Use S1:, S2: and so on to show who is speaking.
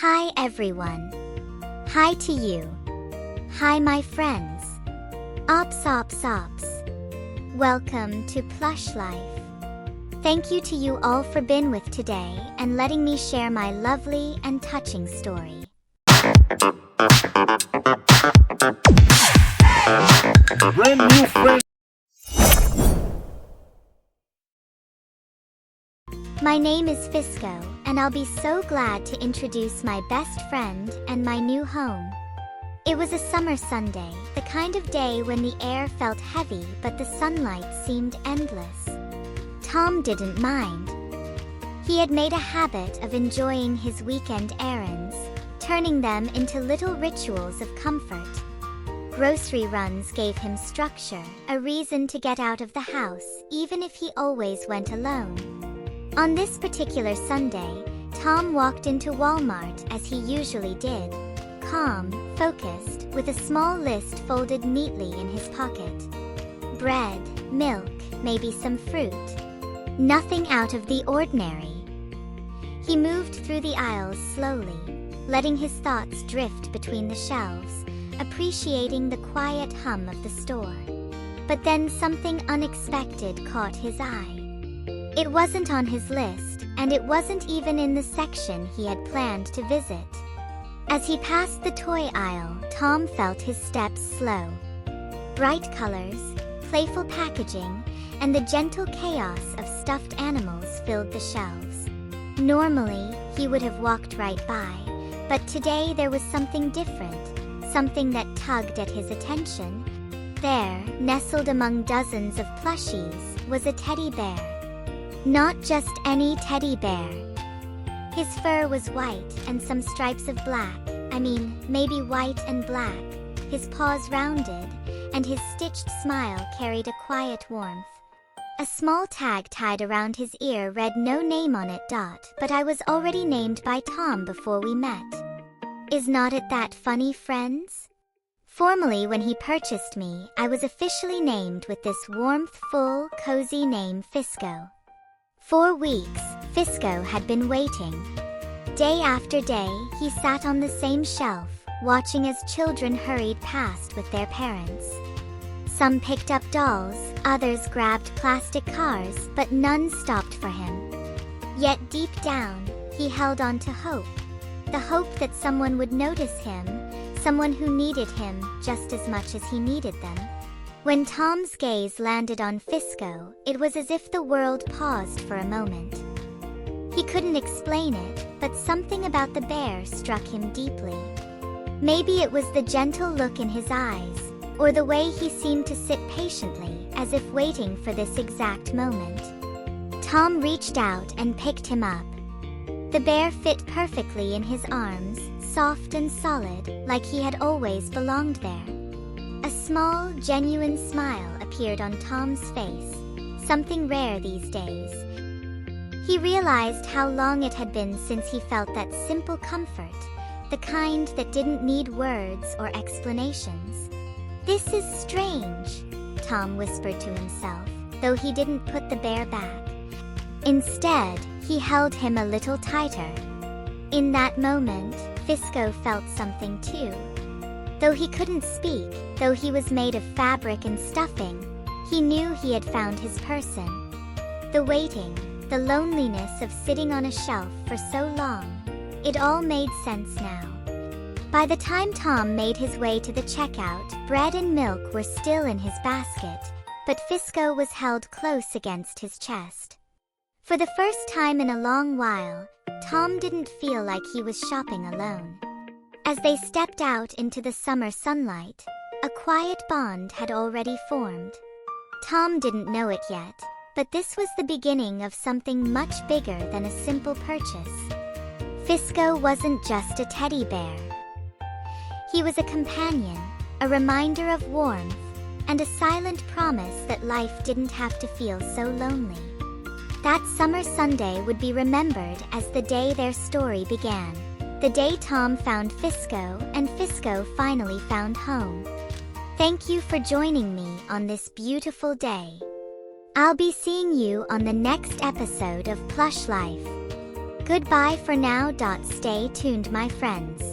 S1: Hi everyone. Hi to you. Hi my friends. Ops ops ops. Welcome to Plush Life. Thank you to you all for being with today and letting me share my lovely and touching story.
S2: Brand new friend.
S1: My name is Fisco, and I'll be so glad to introduce my best friend and my new home. It was a summer Sunday, the kind of day when the air felt heavy but the sunlight seemed endless. Tom didn't mind. He had made a habit of enjoying his weekend errands, turning them into little rituals of comfort. Grocery runs gave him structure, a reason to get out of the house, even if he always went alone. On this particular Sunday, Tom walked into Walmart as he usually did, calm, focused, with a small list folded neatly in his pocket. Bread, milk, maybe some fruit. Nothing out of the ordinary. He moved through the aisles slowly, letting his thoughts drift between the shelves, appreciating the quiet hum of the store. But then something unexpected caught his eye. It wasn't on his list, and it wasn't even in the section he had planned to visit. As he passed the toy aisle, Tom felt his steps slow. Bright colors, playful packaging, and the gentle chaos of stuffed animals filled the shelves. Normally, he would have walked right by, but today there was something different, something that tugged at his attention. There, nestled among dozens of plushies, was a teddy bear. Not just any teddy bear. His fur was white and some stripes of black, maybe white and black, his paws rounded, and his stitched smile carried a quiet warmth. A small tag tied around his ear read no name on it. But I was already named by Tom before we met. Is not it that funny, friends? Formally, when he purchased me, I was officially named with this warmth-full, cozy name, Fisco. 4 weeks, Fisco had been waiting. Day after day, he sat on the same shelf, watching as children hurried past with their parents. Some picked up dolls, others grabbed plastic cars, but none stopped for him. Yet deep down, he held on to hope. The hope that someone would notice him, someone who needed him just as much as he needed them. When Tom's gaze landed on Fisco, it was as if the world paused for a moment. He couldn't explain it, but something about the bear struck him deeply. Maybe it was the gentle look in his eyes, or the way he seemed to sit patiently, as if waiting for this exact moment. Tom reached out and picked him up. The bear fit perfectly in his arms, soft and solid, like he had always belonged there. A small, genuine smile appeared on Tom's face, something rare these days. He realized how long it had been since he felt that simple comfort, the kind that didn't need words or explanations. "This is strange," Tom whispered to himself, though he didn't put the bear back. Instead, he held him a little tighter. In that moment, Fisco felt something too. Though he couldn't speak, though he was made of fabric and stuffing, he knew he had found his person. The waiting, the loneliness of sitting on a shelf for so long, it all made sense now. By the time Tom made his way to the checkout, bread and milk were still in his basket, but Fisco was held close against his chest. For the first time in a long while, Tom didn't feel like he was shopping alone. As they stepped out into the summer sunlight, a quiet bond had already formed. Tom didn't know it yet, but this was the beginning of something much bigger than a simple purchase. Fisco wasn't just a teddy bear. He was a companion, a reminder of warmth, and a silent promise that life didn't have to feel so lonely. That summer Sunday would be remembered as the day their story began. The day Tom found Fisco and Fisco finally found home. Thank you for joining me on this beautiful day. I'll be seeing you on the next episode of Plush Life. Goodbye for now. Stay tuned, my friends.